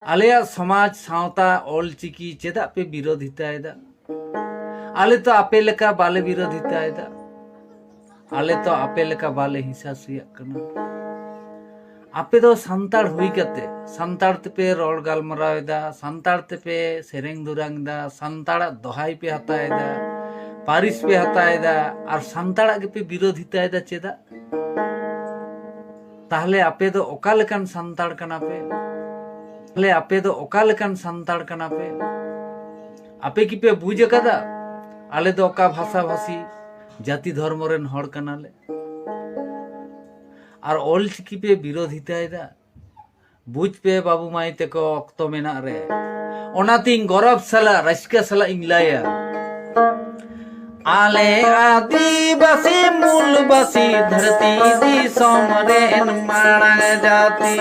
आलेया समाज सावता ऑलचिकी चेदा पे विरोधिता आले तो आपे लेका बाले विरोधिता आले तो आपे लेका बाले हिंसा सुया कना आपे दो संताड़ हुई कते संताड़ पे रोड गालमरावेदा संताड़ पे सेरेंग दुरांगदा संताड़ दोहाई पे हताएदा पारिस पे हताएदा और संताड़ के पे विरोधिता चेदा ताहले आपे दो ओका लेकान संताड़ कना पे ताहले आपे दो ओका लेकान संताड़ कना पे आपे की पे बुझ कदा आले दो ओका भाषा भाषी जाति धर्म रेन हड़ कनाले और ऑलचिकी पे विरोधिता बुझ पे बाबू माई तेको अक्तो मेना रे ओनातिंग गौरव सला रस्का सला इंगलाया आले आदिवासी मूलवासी धरती दी सोमरेन मांग जाती